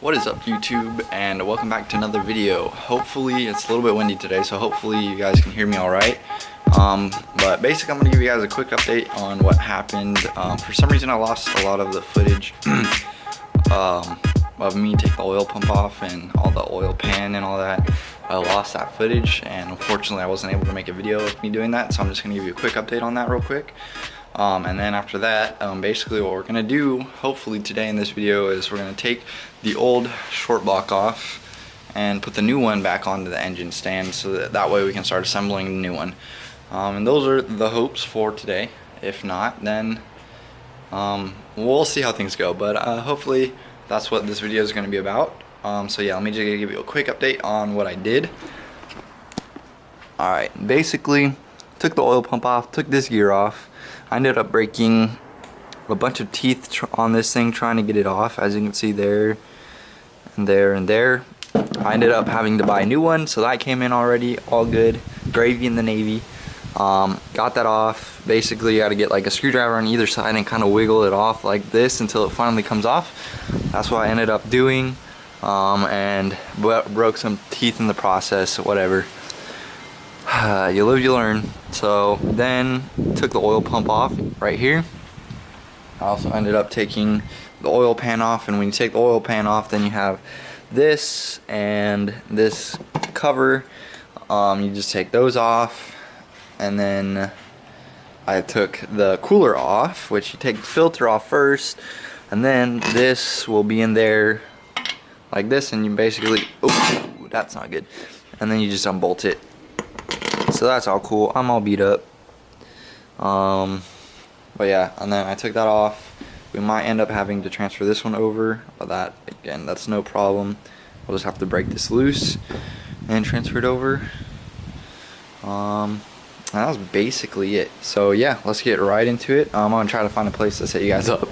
What is up, YouTube, and welcome back to another video. Hopefully it's a little bit windy today, so hopefully you guys can hear me all right. But basically I'm going to give you guys a quick update on what happened. For some reason I lost a lot of the footage of me take the oil pump off and all the oil pan and all that. I lost that footage, and unfortunately I wasn't able to make a video of me doing that, so I'm just going to give you a quick update on that real quick. And then after that, basically what we're going to do, hopefully today in this video, is we're going to take the old short block off and put the new one back onto the engine stand, so that way we can start assembling the new one. And those are the hopes for today. If not, then we'll see how things go, but hopefully that's what this video is going to be about. So yeah, let me just give you a quick update on what I did. Alright, basically took the oil pump off, took this gear off. I ended up breaking a bunch of teeth on this thing trying to get it off, as you can see there and there and there. I ended up having to buy a new one, so that came in already, all good, gravy in the Navy. Got that off. Basically you got to get like a screwdriver on either side and kind of wiggle it off like this until it finally comes off. That's what I ended up doing, and broke some teeth in the process, whatever. You live, you learn. So then took the oil pump off right here. I also ended up taking the oil pan off, and when you take the oil pan off, then you have this and this cover. You just take those off, and then I took the cooler off, which you take the filter off first, and then this will be in there like this, and you basically, oh, that's not good, and then you just unbolt it. So that's all cool. I'm all beat up. But yeah, and then I took that off. We might end up having to transfer this one over, but that, again, that's no problem. We'll just have to break this loose and transfer it over. And that was basically it. So yeah, let's get right into it. I'm gonna try to find a place to set you guys up.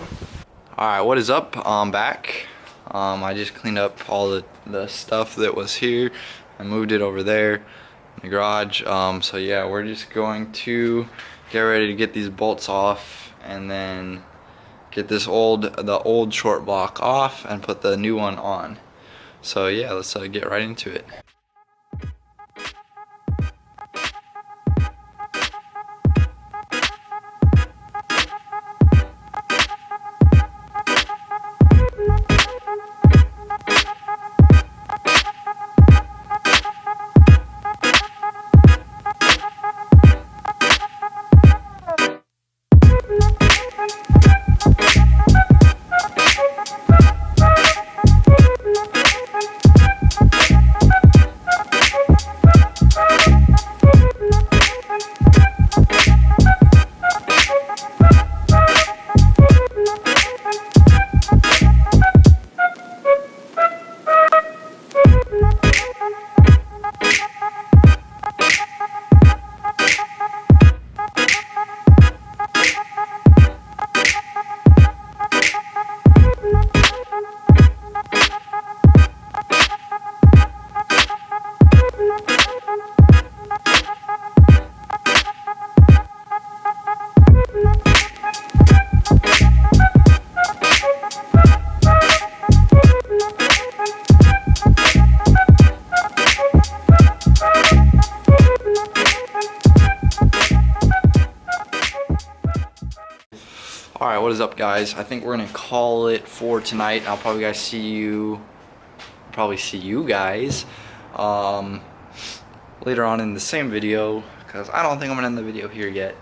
Alright, what is up? I'm back. I just cleaned up all the stuff that was here. I moved it over there in the garage. So yeah, we're just going to get ready to get these bolts off, and then get the old short block off and put the new one on. So yeah, let's get right into it. Alright, what is up, guys? I think we're gonna call it for tonight. I'll probably see you guys later on in the same video, because I don't think I'm gonna end the video here yet.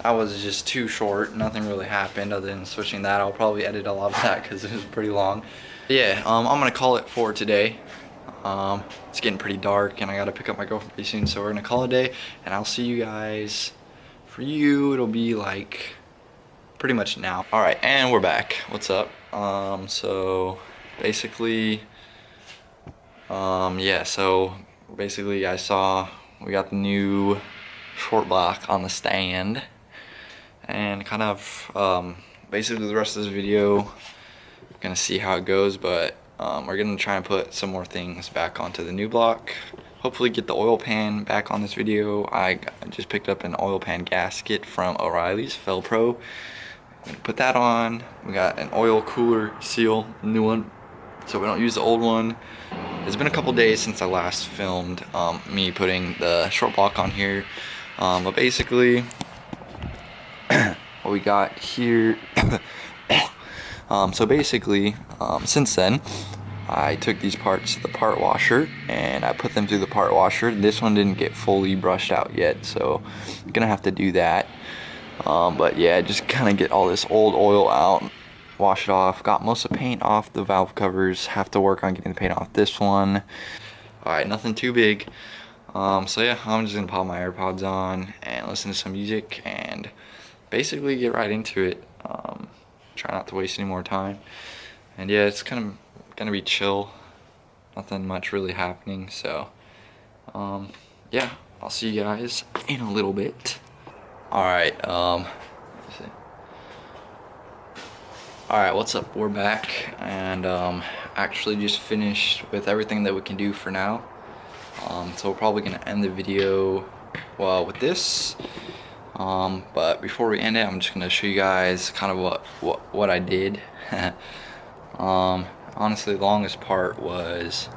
That was just too short. Nothing really happened other than switching that. I'll probably edit a lot of that because it was pretty long. But yeah, I'm gonna call it for today. It's getting pretty dark and I gotta pick up my girlfriend pretty soon, so we're gonna call it a day, and I'll see you guys. For you, it'll be like pretty much now. Alright, and we're back. What's up? So basically, yeah, so basically I saw we got the new short block on the stand, and kind of basically the rest of this video, gonna see how it goes, but we're gonna try and put some more things back onto the new block. Hopefully get the oil pan back on this video. I just picked up an oil pan gasket from O'Reilly's, Fel Pro. I'm gonna put that on. We got an oil cooler seal, new one. so we don't use the old one. It's been a couple days since I last filmed me putting the short block on here, but basically what we got here so basically since then I took these parts to the part washer and I put them through the part washer. This one didn't get fully brushed out yet, so I'm gonna have to do that. But yeah, just kind of get all this old oil out, wash it off. Got most of the paint off the valve covers. Have to work on getting the paint off this one. Alright, nothing too big. So yeah, I'm just gonna pop my AirPods on and listen to some music and basically get right into it. Try not to waste any more time. And yeah, it's kind of gonna be chill. Nothing much really happening, so yeah, I'll see you guys in a little bit. Alright, alright, what's up? We're back, and actually just finished with everything that we can do for now. So we're probably gonna end the video with this. But before we end it, I'm just gonna show you guys kind of what I did. Honestly, the longest part was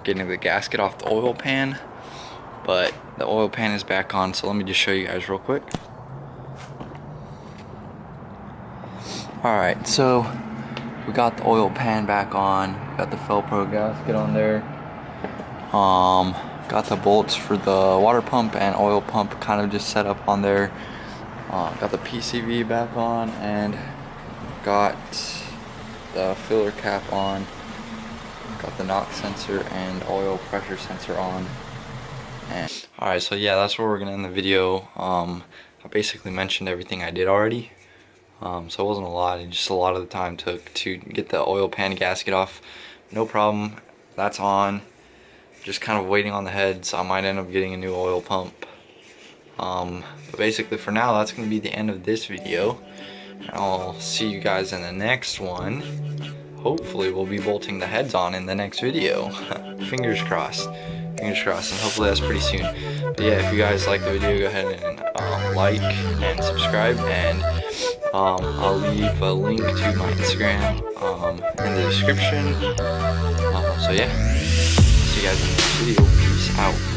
getting the gasket off the oil pan, but the oil pan is back on, so let me just show you guys real quick. Alright, so we got the oil pan back on, got the Velcro gasket on there, got the bolts for the water pump and oil pump kind of just set up on there, got the PCV back on, and got the filler cap on, got the NOx sensor and oil pressure sensor on. And alright, so yeah, that's where we're gonna end the video. I basically mentioned everything I did already, so it wasn't a lot. Just a lot of the time took to get the oil pan gasket off. No problem, that's on. Just kind of waiting on the heads. I might end up getting a new oil pump. But basically for now, that's gonna be the end of this video. I'll see you guys in the next one. Hopefully we'll be bolting the heads on in the next video. Fingers crossed. Fingers crossed, and hopefully that's pretty soon. But yeah, if you guys like the video, go ahead and like and subscribe, and I'll leave a link to my Instagram in the description. So yeah, see you guys in the next video. Peace out.